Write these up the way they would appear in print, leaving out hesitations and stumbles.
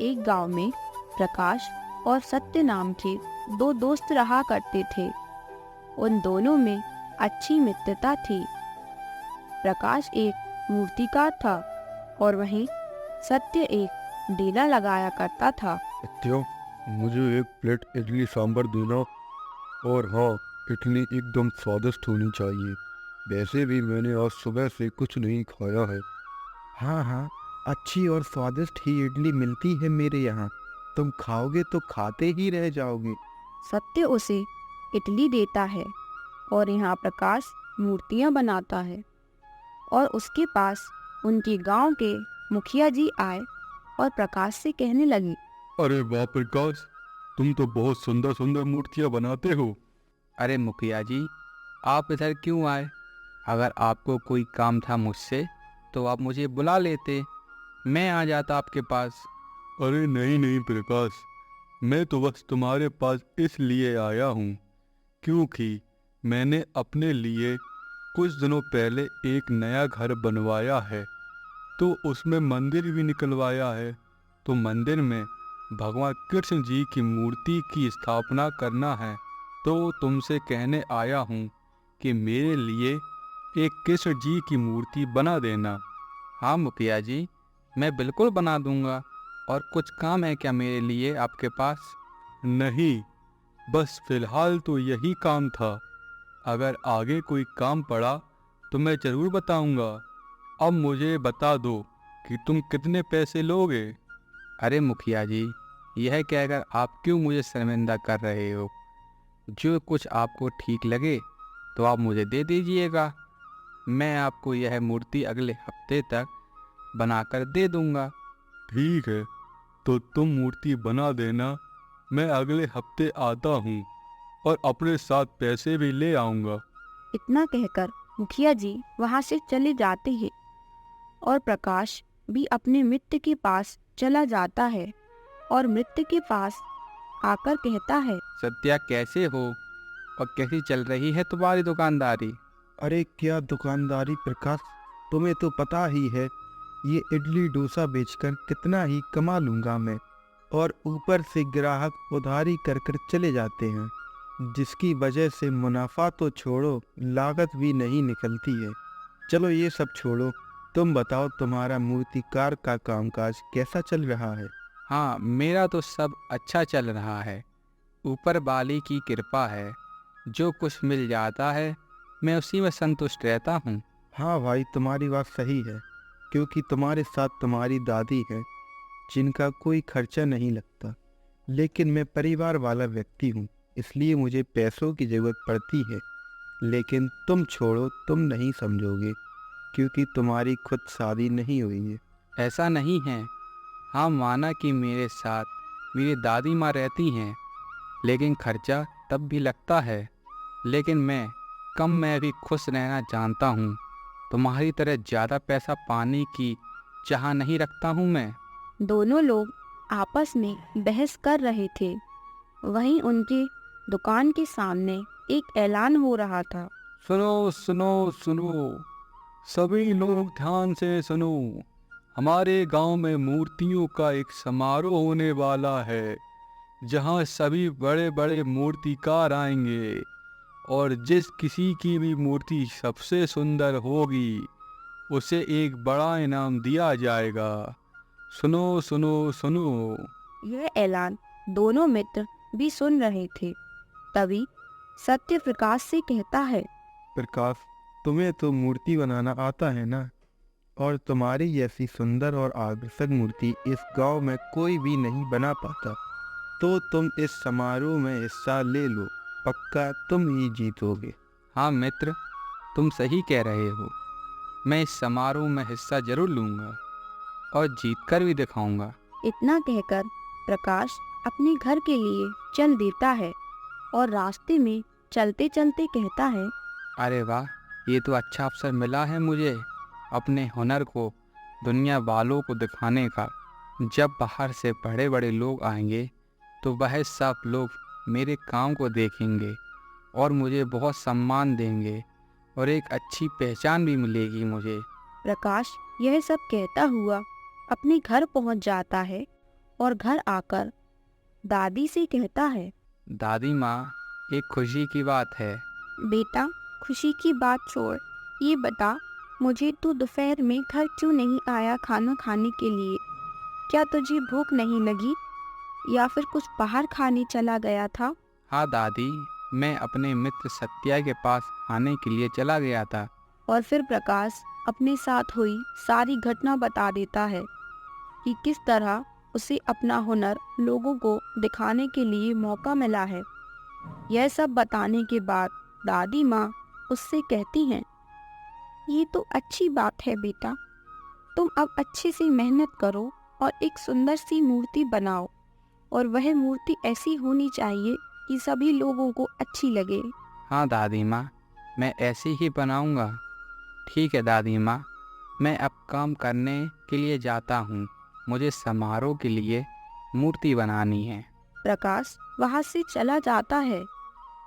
एक गांव में प्रकाश और सत्य नाम के दो दोस्त रहा करते थे। उन दोनों में अच्छी मित्रता थी। प्रकाश एक मूर्तिकार था और वहीं सत्य एक डेला लगाया करता था। सत्यो, मुझे एक प्लेट इडली सांभर देना। और हाँ, इडली एकदम स्वादिष्ट होनी चाहिए। वैसे भी मैंने आज सुबह से कुछ नहीं खाया है। हाँ हाँ, अच्छी और स्वादिष्ट ही इडली मिलती है मेरे यहाँ। तुम खाओगे तो खाते ही रह जाओगे। सत्य उसे इडली देता है और यहाँ प्रकाश मूर्तियाँ बनाता है। और उसके पास उनके गांव के मुखिया जी आए और प्रकाश से कहने लगे, अरे वाह प्रकाश, तुम तो बहुत सुंदर सुंदर मूर्तियाँ बनाते हो। अरे मुखिया जी, आप इधर क्यों आए? अगर आपको कोई काम था मुझसे तो आप मुझे बुला लेते, मैं आ जाता आपके पास। अरे नहीं नहीं प्रकाश, मैं तो बस तुम्हारे पास इसलिए आया हूँ क्योंकि मैंने अपने लिए कुछ दिनों पहले एक नया घर बनवाया है, तो उसमें मंदिर भी निकलवाया है। तो मंदिर में भगवान कृष्ण जी की मूर्ति की स्थापना करना है। तो तुमसे कहने आया हूँ कि मेरे लिए एक कृष्ण जी की मूर्ति बना देना। हाँ मुखिया जी, मैं बिल्कुल बना दूंगा। और कुछ काम है क्या मेरे लिए आपके पास? नहीं, बस फिलहाल तो यही काम था। अगर आगे कोई काम पड़ा तो मैं ज़रूर बताऊंगा। अब मुझे बता दो कि तुम कितने पैसे लोगे। अरे मुखिया जी, यह कहकर आप क्यों मुझे शर्मिंदा कर रहे हो? जो कुछ आपको ठीक लगे तो आप मुझे दे दीजिएगा। मैं आपको यह मूर्ति अगले हफ्ते तक बनाकर दे दूंगा। ठीक है, तो तुम मूर्ति बना देना। मैं अगले हफ्ते आता हूँ और अपने साथ पैसे भी ले आऊँगा। इतना कहकर मुखिया जी वहाँ से चले जाते हैं और प्रकाश भी अपने मित्र के पास चला जाता है और मित्र के पास आकर कहता है, सत्या, कैसे हो और कैसी चल रही है तुम्हारी दुकानदारी? अरे क्या दुकानदारी प्रकाश, तुम्हें तो पता ही है ये इडली डोसा बेचकर कितना ही कमा लूँगा मैं। और ऊपर से ग्राहक उधारी कर कर चले जाते हैं, जिसकी वजह से मुनाफा तो छोड़ो, लागत भी नहीं निकलती है। चलो ये सब छोड़ो, तुम बताओ तुम्हारा मूर्तिकार का कामकाज कैसा चल रहा है? हाँ, मेरा तो सब अच्छा चल रहा है। ऊपर वाली की कृपा है। जो कुछ मिल जाता है मैं उसी में संतुष्ट रहता हूँ। हाँ भाई, तुम्हारी बात सही है, क्योंकि तुम्हारे साथ तुम्हारी दादी है जिनका कोई खर्चा नहीं लगता। लेकिन मैं परिवार वाला व्यक्ति हूँ, इसलिए मुझे पैसों की ज़रूरत पड़ती है। लेकिन तुम छोड़ो, तुम नहीं समझोगे, क्योंकि तुम्हारी खुद शादी नहीं हुई है। ऐसा नहीं है। हाँ, माना कि मेरे साथ मेरी दादी माँ रहती हैं, लेकिन खर्चा तब भी लगता है। लेकिन मैं भी खुश रहना जानता हूँ। तुम्हारी तरह ज़्यादा पैसा पाने की चाह नहीं रखता हूँ मैं। दोनों लोग आपस में बहस कर रहे थे। वहीं उनके दुकान के सामने एक ऐलान हो रहा था। सुनो सुनो सुनो, सभी लोग ध्यान से सुनो। हमारे गांव में मूर्तियों का एक समारोह होने वाला है, जहां सभी बड़े बड़े मूर्तिकार आएंगे और जिस किसी की भी मूर्ति सबसे सुंदर होगी उसे एक बड़ा इनाम दिया जाएगा। सुनो सुनो सुनो। यह ऐलान दोनों मित्र भी सुन रहे थे। तभी सत्य प्रकाश से कहता है, प्रकाश, तुम्हें तो मूर्ति बनाना आता है ना? और तुम्हारी जैसी सुंदर और आकर्षक मूर्ति इस गांव में कोई भी नहीं बना पाता। तो तुम इस समारोह में हिस्सा ले लो, पक्का तुम ही जीतोगे। हाँ मित्र, तुम सही कह रहे हो। मैं इस समारोह में हिस्सा जरूर लूँगा और जीतकर भी दिखाऊंगा। इतना कहकर प्रकाश अपने घर के लिए चल देता है और रास्ते में चलते चलते कहता है, अरे वाह, ये तो अच्छा अवसर मिला है मुझे अपने हुनर को दुनिया वालों को दिखाने का। जब बाहर से बड़े बड़े लोग आएंगे तो वह सब लोग मेरे काम को देखेंगे और मुझे बहुत सम्मान देंगे और एक अच्छी पहचान भी मिलेगी मुझे। प्रकाश यह सब कहता हुआ अपने घर पहुंच जाता है और घर आकर दादी से कहता है, दादी माँ, एक खुशी की बात है। बेटा, खुशी की बात छोड़, ये बता, मुझे तू दोपहर में घर क्यों नहीं आया खाना खाने के लिए? क्या तुझे भूख नहीं लगी या फिर कुछ बाहर खाने चला गया था? हाँ दादी, मैं अपने मित्र सत्या के पास खाने के लिए चला गया था। और फिर प्रकाश अपने साथ हुई सारी घटना बता देता है कि किस तरह उसे अपना हुनर लोगों को दिखाने के लिए मौका मिला है। यह सब बताने के बाद दादी माँ उससे कहती हैं, ये तो अच्छी बात है बेटा, तुम अब अच्छे से मेहनत करो और एक सुंदर सी मूर्ति बनाओ, और वह मूर्ति ऐसी होनी चाहिए कि सभी लोगों को अच्छी लगे। हाँ दादी माँ, मैं ऐसे ही बनाऊंगा। ठीक है दादी माँ, मैं अब काम करने के लिए जाता हूँ। मुझे समारोह के लिए मूर्ति बनानी है। प्रकाश वहाँ से चला जाता है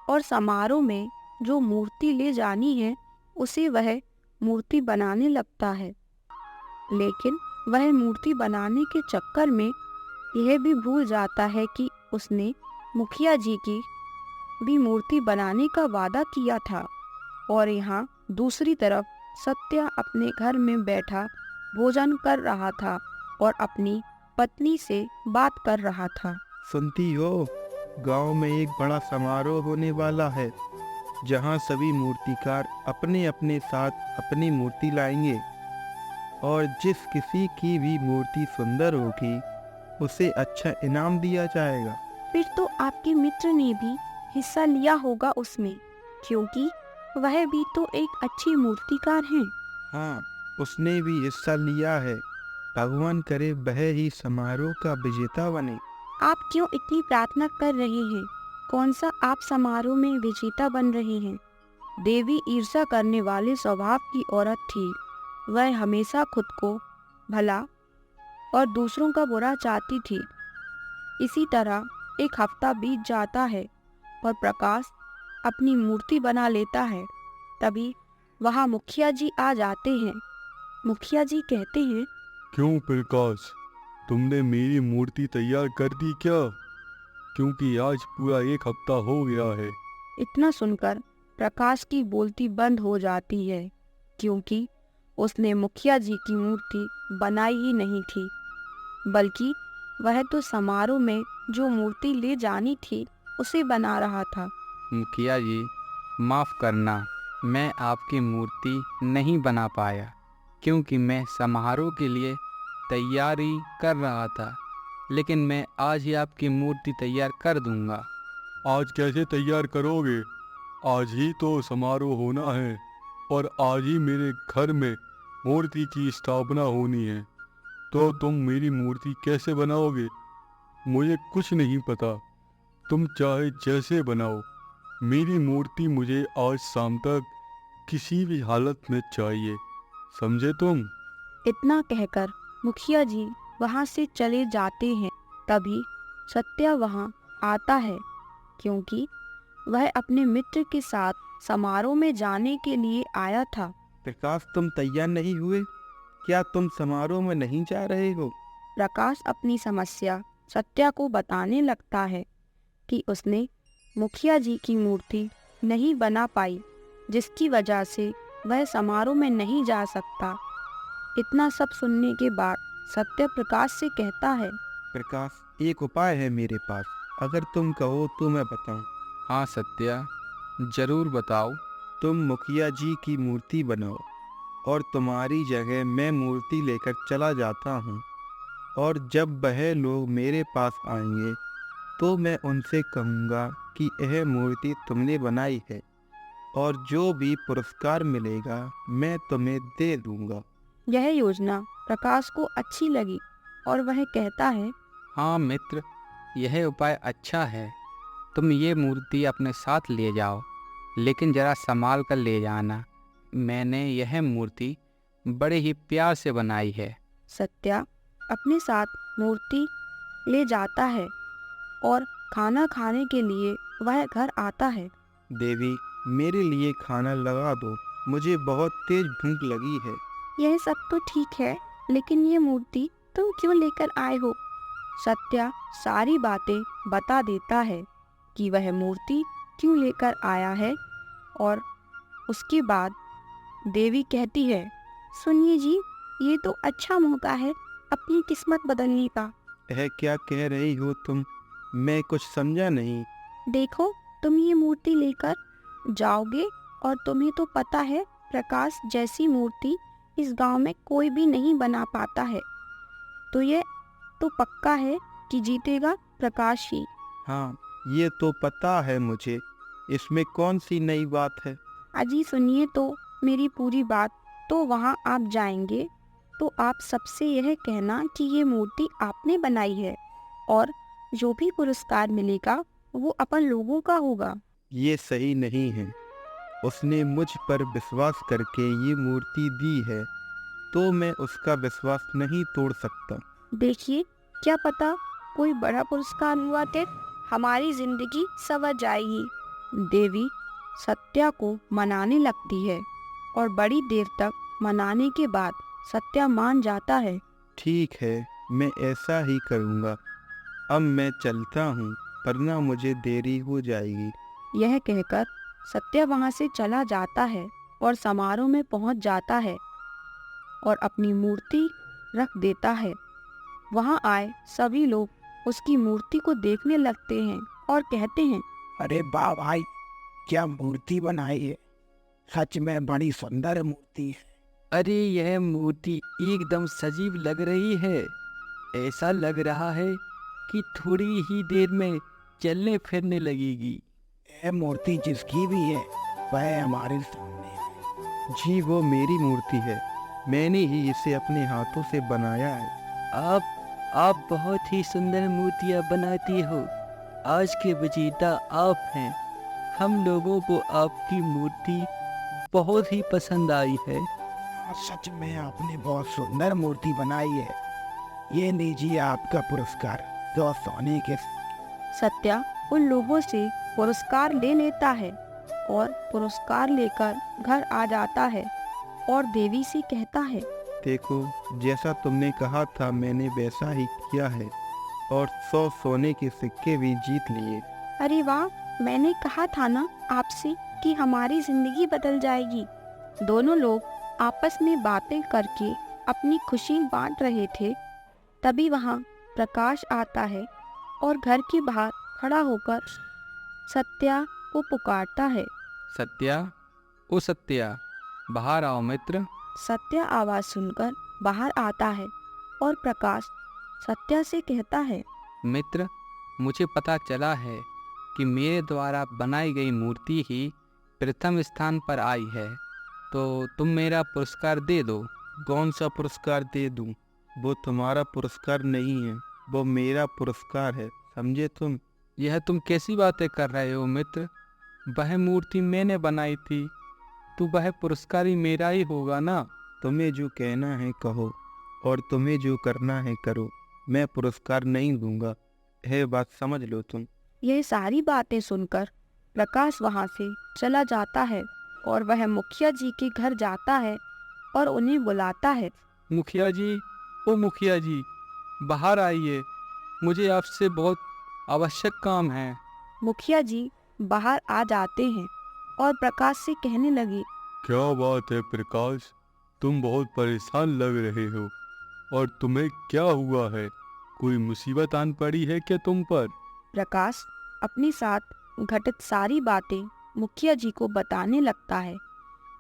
और समारोह में जो मूर्ति ले जानी है उसे वह मूर्ति बनाने लगता है। लेकिन वह मूर्ति बनाने के चक्कर में यह भी भूल जाता है कि उसने मुखिया जी की भी मूर्ति बनाने का वादा किया था। और यहाँ दूसरी तरफ सत्या अपने घर में बैठा भोजन कर रहा था और अपनी पत्नी से बात कर रहा था। सुनती हो, गांव में एक बड़ा समारोह होने वाला है जहां सभी मूर्तिकार अपने अपने साथ अपनी मूर्ति लाएंगे, और जिस किसी की भी मूर्ति सुंदर होगी उसे अच्छा इनाम दिया जाएगा। फिर तो आपके मित्र ने भी हिस्सा लिया होगा उसमें, क्योंकि वह भी तो एक अच्छी मूर्तिकार हैं। हाँ, उसने भी हिस्सा लिया है। भगवान करे वह ही समारोह का विजेता बने। आप क्यों इतनी प्रार्थना कर रहे हैं? कौन सा आप समारोह में विजेता बन रहे हैं? देवी ईर्ष्या करने वाले स्वभाव की औरत थी। वह हमेशा खुद को भला और दूसरों का बुरा चाहती थी। इसी तरह एक हफ्ता बीत जाता है और प्रकाश अपनी मूर्ति बना लेता है। तभी वहाँ मुखिया जी आ जाते हैं। मुखिया जी कहते हैं, क्यों प्रकाश, तुमने मेरी मूर्ति तैयार कर दी क्या? क्योंकि आज पूरा एक हफ्ता हो गया है। इतना सुनकर प्रकाश की बोलती बंद हो जाती है, क्योंकि उसने मुखिया जी की मूर्ति बनाई ही नहीं थी, बल्कि वह तो समारोह में जो मूर्ति ले जानी थी उसे बना रहा था। मुखिया जी, माफ़ करना, मैं आपकी मूर्ति नहीं बना पाया क्योंकि मैं समारोह के लिए तैयारी कर रहा था। लेकिन मैं आज ही आपकी मूर्ति तैयार कर दूंगा। आज कैसे तैयार करोगे? आज ही तो समारोह होना है और आज ही मेरे घर में मूर्ति की स्थापना होनी है, तो तुम मेरी मूर्ति कैसे बनाओगे? मुझे कुछ नहीं पता। तुम चाहे जैसे बनाओ, मेरी मूर्ति मुझे आज शाम तक किसी भी हालत में चाहिए, समझे तुम? इतना कहकर मुखिया जी वहाँ से चले जाते हैं। तभी सत्या वहाँ आता है, क्योंकि वह अपने मित्र के साथ समारोह में जाने के लिए आया था। प्रकाश, तुम तैयार नहीं हुए? क्या तुम समारोह में नहीं जा रहे हो? प्रकाश अपनी समस्या सत्या को बताने लगता है कि उसने मुखिया जी की मूर्ति नहीं बना पाई, जिसकी वजह से वह समारोह में नहीं जा सकता। इतना सब सुनने के बाद सत्य प्रकाश से कहता है, प्रकाश, एक उपाय है मेरे पास, अगर तुम कहो तो मैं बताऊं। हाँ सत्या, ज़रूर बताओ। तुम मुखिया जी की मूर्ति बनाओ और तुम्हारी जगह मैं मूर्ति लेकर चला जाता हूँ, और जब वह लोग मेरे पास आएंगे तो मैं उनसे कहूँगा कि यह मूर्ति तुमने बनाई है, और जो भी पुरस्कार मिलेगा मैं तुम्हें दे दूँगा। यह योजना प्रकाश को अच्छी लगी और वह कहता है, हाँ मित्र, यह उपाय अच्छा है। तुम ये मूर्ति अपने साथ ले जाओ, लेकिन ज़रा संभाल कर ले जाना। मैंने यह मूर्ति बड़े ही प्यार से बनाई है। सत्या अपने साथ मूर्ति ले जाता है और खाना खाने के लिए वह घर आता है। देवी, मेरे लिए खाना लगा दो, मुझे बहुत तेज भूख लगी है। यह सब तो ठीक है, लेकिन ये मूर्ति तुम क्यों लेकर आए हो? सत्या सारी बातें बता देता है कि वह मूर्ति क्यों लेकर आया है। और उसके बाद देवी कहती है, सुनिए जी, ये तो अच्छा मौका है अपनी किस्मत बदलने का। यह क्या कह रही हो तुम? मैं कुछ समझा नहीं। देखो, तुम ये मूर्ति लेकर जाओगे और तुम्हें तो पता है प्रकाश जैसी मूर्ति इस गांव में कोई भी नहीं बना पाता है, तो ये तो पक्का है कि जीतेगा प्रकाश ही। हाँ, ये तो पता है मुझे, इसमें कौन सी नई बात है? अजी सुनिए तो मेरी पूरी बात। तो वहाँ आप जाएंगे तो आप सबसे यह कहना कि ये मूर्ति आपने बनाई है और जो भी पुरस्कार मिलेगा वो अपन लोगों का होगा। ये सही नहीं है। उसने मुझ पर विश्वास करके ये मूर्ति दी है, तो मैं उसका विश्वास नहीं तोड़ सकता। देखिए, क्या पता कोई बड़ा पुरस्कार हुआ तो हमारी जिंदगी संवर जाएगी। देवी सत्या को मनाने लगती है और बड़ी देर तक मनाने के बाद सत्या मान जाता है। ठीक है, मैं ऐसा ही करूँगा। अब मैं चलता हूँ, वरना मुझे देरी हो जाएगी। यह कहकर सत्या वहाँ से चला जाता है और समारोह में पहुँच जाता है और अपनी मूर्ति रख देता है। वहाँ आए सभी लोग उसकी मूर्ति को देखने लगते हैं और कहते हैं, अरे वाह भाई, क्या मूर्ति बनाई है, सच में बड़ी सुंदर मूर्ति है। अरे यह मूर्ति एकदम सजीव लग रही है। ऐसा लग रहा है कि थोड़ी ही देर में चलने फिरने लगेगी। यह मूर्ति जिसकी भी है वह हमारे सामने है। जी, वो मेरी मूर्ति है। मैंने ही इसे अपने हाथों से बनाया है। आप बहुत ही सुंदर मूर्तियाँ बनाती हो। आज के विजेता आप हैं। हम लोगों को आपकी मूर्ति बहुत ही पसंद आई है। सच में आपने बहुत सुंदर मूर्ति बनाई है। ये लीजिए आपका पुरस्कार, 2 सोने के। सत्या उन लोगों से पुरस्कार ले लेता है और पुरस्कार लेकर घर आ जाता है और देवी से कहता है, देखो, जैसा तुमने कहा था मैंने वैसा ही किया है और 100 सोने के सिक्के भी जीत लिए। अरे वाह, मैंने कहा था ना आपसे कि हमारी जिंदगी बदल जाएगी। दोनों लोग आपस में बातें करके अपनी खुशी बांट रहे थे। तभी वहाँ प्रकाश आता है और घर के बाहर खड़ा होकर सत्या को पुकारता है। सत्या, ओ सत्या, बाहर आओ मित्र। सत्या आवाज सुनकर बाहर आता है और प्रकाश सत्या से कहता है, मित्र, मुझे पता चला है कि मेरे द्वारा बनाई गई मूर्ति ही प्रथम स्थान पर आई है, तो तुम मेरा पुरस्कार दे दो। कौन सा पुरस्कार दे दूं? वो तुम्हारा पुरस्कार नहीं है, वो मेरा पुरस्कार है, समझे तुम? यह तुम कैसी बातें कर रहे हो मित्र? वह मूर्ति मैंने बनाई थी, तो वह पुरस्कार ही मेरा ही होगा ना। तुम्हें जो कहना है कहो और तुम्हें जो करना है करो। मैं पुरस्कार नहीं दूंगा, यह बात समझ लो तुम। यह सारी बातें सुनकर प्रकाश वहाँ से चला जाता है और वह मुखिया जी के घर जाता है और उन्हें बुलाता है। मुखिया जी, ओ मुखिया जी, बाहर आइए, मुझे आपसे बहुत आवश्यक काम है। मुखिया जी बाहर आ जाते हैं और प्रकाश से कहने लगे, क्या बात है प्रकाश, तुम बहुत परेशान लग रहे हो और तुम्हें क्या हुआ है? कोई मुसीबत आन पड़ी है क्या तुम पर? प्रकाश अपने साथ घटित सारी बातें मुखिया जी को बताने लगता है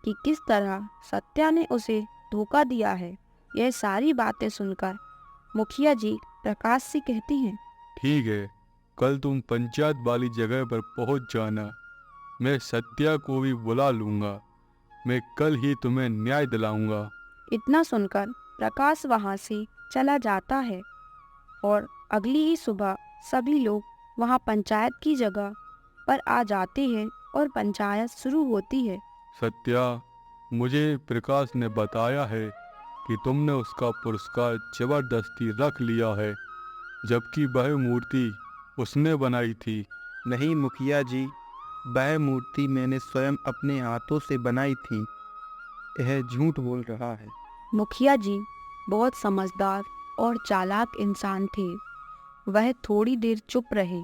कि किस तरह सत्या ने उसे धोखा दिया है। यह सारी बातें सुनकर मुखिया जी प्रकाश से कहती हैं, ठीक है, कल तुम पंचायत वाली जगह पर पहुंच जाना। मैं सत्या को भी बुला लूंगा। मैं कल ही तुम्हें न्याय दिलाऊंगा। इतना सुनकर प्रकाश वहाँ से चला जाता है और अगली ही सुबह सभी लोग वहाँ पंचायत की जगह पर आ जाते हैं और पंचायत शुरू होती है। सत्या, मुझे प्रकाश ने बताया है कि तुमने उसका पुरस्कार जबरदस्ती रख लिया है, जबकि वह मूर्ति उसने बनाई थी। नहीं मुखिया जी, वह मूर्ति मैंने स्वयं अपने हाथों से बनाई थी। यह झूठ बोल रहा है। मुखिया जी बहुत समझदार और चालाक इंसान थे। वह थोड़ी देर चुप रहे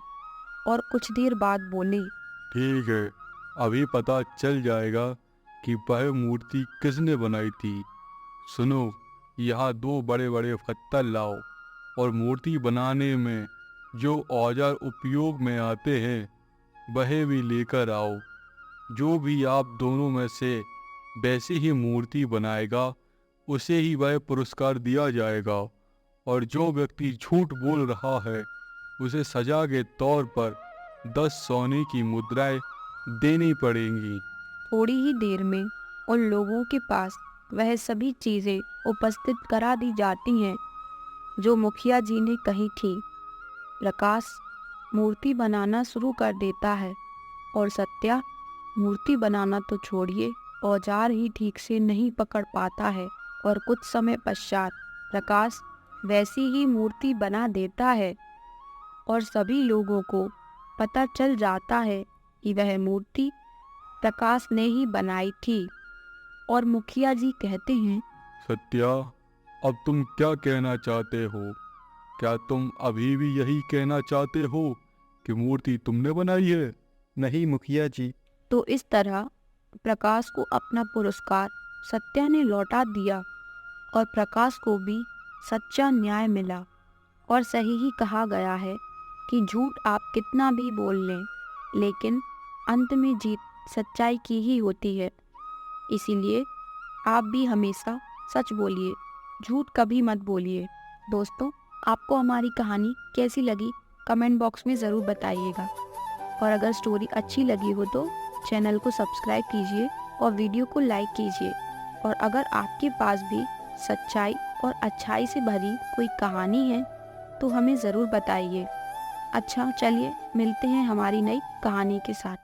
और कुछ देर बाद बोले, ठीक है, अभी पता चल जाएगा कि वह मूर्ति किसने बनाई थी। सुनो, यहाँ 2 बड़े बड़े पत्थर लाओ और मूर्ति बनाने में जो औजार उपयोग में आते हैं वह भी लेकर आओ। जो भी आप दोनों में से वैसी ही मूर्ति बनाएगा उसे ही वह पुरस्कार दिया जाएगा, और जो व्यक्ति झूठ बोल रहा है उसे सजा के तौर पर 10 सोने की मुद्राएं देनी पड़ेंगी। थोड़ी ही देर में उन लोगों के पास वह सभी चीजें उपस्थित करा दी जाती हैं जो मुखिया जी ने कही थी। प्रकाश मूर्ति बनाना शुरू कर देता है और सत्या मूर्ति बनाना तो छोड़िए, औजार ही ठीक से नहीं पकड़ पाता है, और कुछ समय पश्चात प्रकाश वैसी ही मूर्ति बना देता है और सभी लोगों को पता चल जाता है कि वह मूर्ति प्रकाश ने ही बनाई थी। और मुखिया जी कहते हैं, सत्या, अब तुम क्या कहना चाहते हो? क्या तुम अभी भी यही कहना चाहते हो कि मूर्ति तुमने बनाई है? नहीं मुखिया जी। तो इस तरह प्रकाश को अपना पुरस्कार सत्या ने लौटा दिया और प्रकाश को भी सच्चा न्याय मिला। और सही ही कहा गया है कि झूठ आप कितना भी बोल लें, लेकिन अंत में जीत सच्चाई की ही होती है। इसीलिए आप भी हमेशा सच बोलिए, झूठ कभी मत बोलिए। दोस्तों, आपको हमारी कहानी कैसी लगी कमेंट बॉक्स में ज़रूर बताइएगा, और अगर स्टोरी अच्छी लगी हो तो चैनल को सब्सक्राइब कीजिए और वीडियो को लाइक कीजिए। और अगर आपके पास भी सच्चाई और अच्छाई से भरी कोई कहानी है तो हमें ज़रूर बताइए। अच्छा, चलिए मिलते हैं हमारी नई कहानी के साथ।